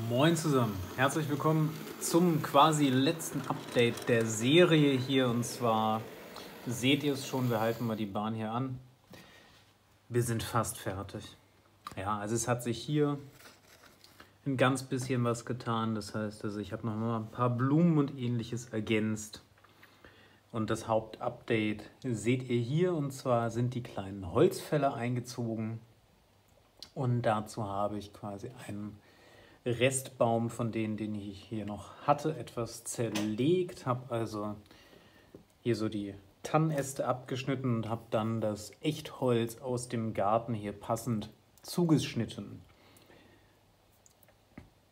Moin zusammen, herzlich willkommen zum quasi letzten Update der Serie hier. Und zwar seht ihr es schon, wir halten mal die Bahn hier an. Wir sind fast fertig. Ja, also es hat sich hier ein ganz bisschen was getan. Das heißt, also ich habe noch mal ein paar Blumen und ähnliches ergänzt. Und das Hauptupdate seht ihr hier, und zwar sind die kleinen Holzfäller eingezogen. Und dazu habe ich quasi einen Restbaum von denen, den ich hier noch hatte, etwas zerlegt. Habe also hier so die Tannenäste abgeschnitten und habe dann das Echtholz aus dem Garten hier passend zugeschnitten.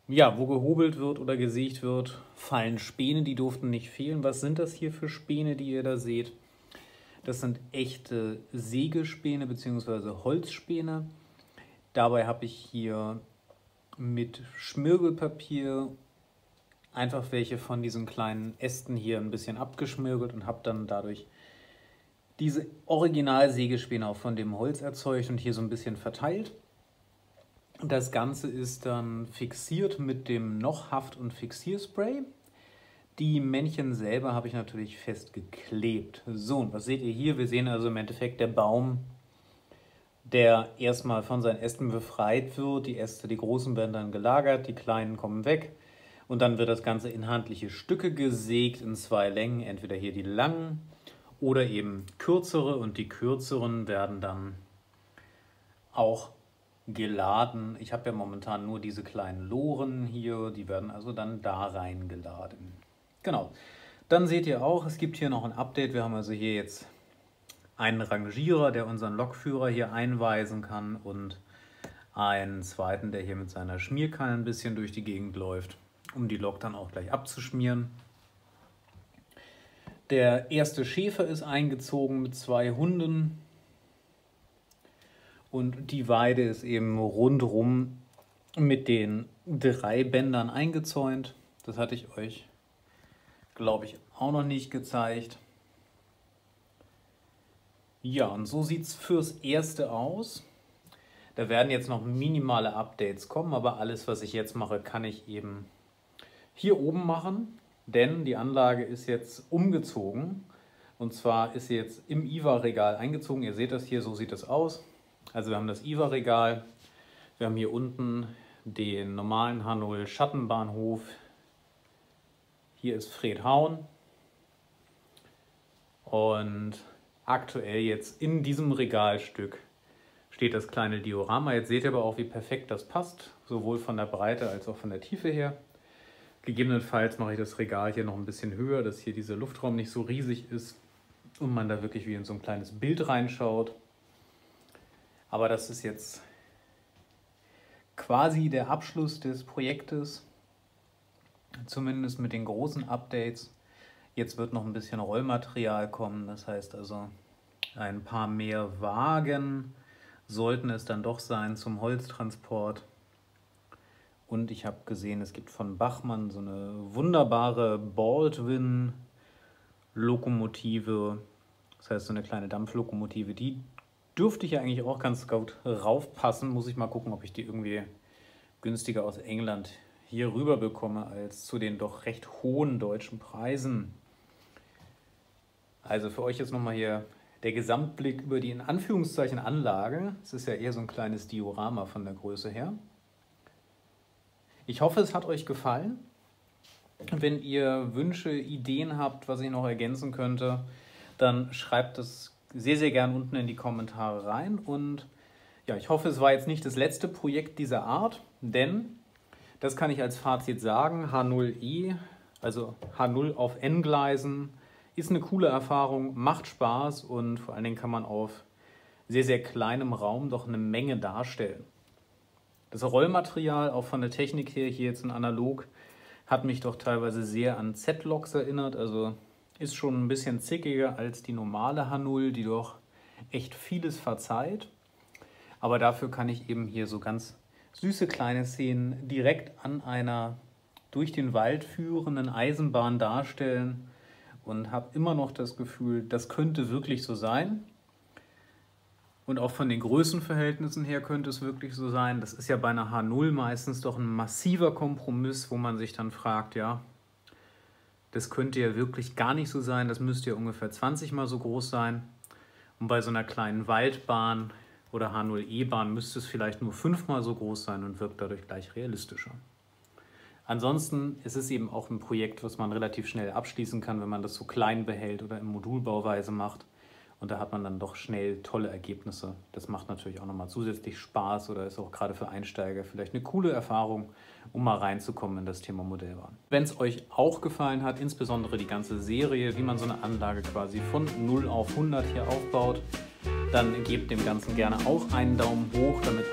Ja, wo gehobelt wird oder gesägt wird, fallen Späne, die durften nicht fehlen. Was sind das hier für Späne, die ihr da seht? Das sind echte Sägespäne bzw. Holzspäne. Dabei habe ich hier mit Schmirgelpapier einfach welche von diesen kleinen Ästen hier ein bisschen abgeschmirgelt und habe dann dadurch diese Original-Sägespäne auch von dem Holz erzeugt und hier so ein bisschen verteilt. Das Ganze ist dann fixiert mit dem Noch-Haft- und Fixierspray. Die Männchen selber habe ich natürlich festgeklebt. So, und was seht ihr hier? Wir sehen also im Endeffekt der Baum, der erstmal von seinen Ästen befreit wird. Die Äste, die großen, werden dann gelagert, die kleinen kommen weg. Und dann wird das Ganze in handliche Stücke gesägt in zwei Längen, entweder hier die langen oder eben kürzere. Und die kürzeren werden dann auch geladen. Ich habe ja momentan nur diese kleinen Loren hier, die werden also dann da reingeladen. Genau, dann seht ihr auch, es gibt hier noch ein Update. Wir haben also hier jetzt einen Rangierer, der unseren Lokführer hier einweisen kann, und einen zweiten, der hier mit seiner Schmierkanne ein bisschen durch die Gegend läuft, um die Lok dann auch gleich abzuschmieren. Der erste Schäfer ist eingezogen mit 2 Hunden und die Weide ist eben rundherum mit den 3 Bändern eingezäunt. Das hatte ich euch, glaube ich, auch noch nicht gezeigt. Ja, und so sieht es fürs Erste aus. Da werden jetzt noch minimale Updates kommen, aber alles, was ich jetzt mache, kann ich eben hier oben machen, denn die Anlage ist jetzt umgezogen. Und zwar ist sie jetzt im IWA-Regal eingezogen. Ihr seht das hier, so sieht es aus. Also wir haben das IWA-Regal, wir haben hier unten den normalen H0 Schattenbahnhof. Hier ist Fredhaun. Und aktuell jetzt in diesem Regalstück steht das kleine Diorama. Jetzt seht ihr aber auch, wie perfekt das passt, sowohl von der Breite als auch von der Tiefe her. Gegebenenfalls mache ich das Regal hier noch ein bisschen höher, dass hier dieser Luftraum nicht so riesig ist und man da wirklich wie in so ein kleines Bild reinschaut. Aber das ist jetzt quasi der Abschluss des Projektes, zumindest mit den großen Updates. Jetzt wird noch ein bisschen Rollmaterial kommen, das heißt also ein paar mehr Wagen sollten es dann doch sein zum Holztransport. Und ich habe gesehen, es gibt von Bachmann so eine wunderbare Baldwin-Lokomotive. Das heißt, so eine kleine Dampflokomotive. Die dürfte ich ja eigentlich auch ganz gut raufpassen. Muss ich mal gucken, ob ich die irgendwie günstiger aus England hier rüber bekomme, als zu den doch recht hohen deutschen Preisen. Also für euch jetzt nochmal hier der Gesamtblick über die in Anführungszeichen Anlage. Es ist ja eher so ein kleines Diorama von der Größe her. Ich hoffe, es hat euch gefallen. Wenn ihr Wünsche, Ideen habt, was ich noch ergänzen könnte, dann schreibt es sehr, sehr gern unten in die Kommentare rein. Und ja, ich hoffe, es war jetzt nicht das letzte Projekt dieser Art, denn, das kann ich als Fazit sagen, H0e, also H0 auf N-Gleisen, ist eine coole Erfahrung, macht Spaß und vor allen Dingen kann man auf sehr, sehr kleinem Raum doch eine Menge darstellen. Das Rollmaterial, auch von der Technik her, hier jetzt in Analog, hat mich doch teilweise sehr an Z-Loks erinnert. Also ist schon ein bisschen zickiger als die normale H0, die doch echt vieles verzeiht. Aber dafür kann ich eben hier so ganz süße kleine Szenen direkt an einer durch den Wald führenden Eisenbahn darstellen – und habe immer noch das Gefühl, das könnte wirklich so sein. Und auch von den Größenverhältnissen her könnte es wirklich so sein. Das ist ja bei einer H0 meistens doch ein massiver Kompromiss, wo man sich dann fragt, ja, das könnte ja wirklich gar nicht so sein. Das müsste ja ungefähr 20 mal so groß sein. Und bei so einer kleinen Waldbahn oder H0E-Bahn müsste es vielleicht nur 5 mal so groß sein und wirkt dadurch gleich realistischer. Ansonsten ist es eben auch ein Projekt, was man relativ schnell abschließen kann, wenn man das so klein behält oder in Modulbauweise macht. Und da hat man dann doch schnell tolle Ergebnisse. Das macht natürlich auch nochmal zusätzlich Spaß oder ist auch gerade für Einsteiger vielleicht eine coole Erfahrung, um mal reinzukommen in das Thema Modellbahn. Wenn es euch auch gefallen hat, insbesondere die ganze Serie, wie man so eine Anlage quasi von 0 auf 100 hier aufbaut, dann gebt dem Ganzen gerne auch einen Daumen hoch, damit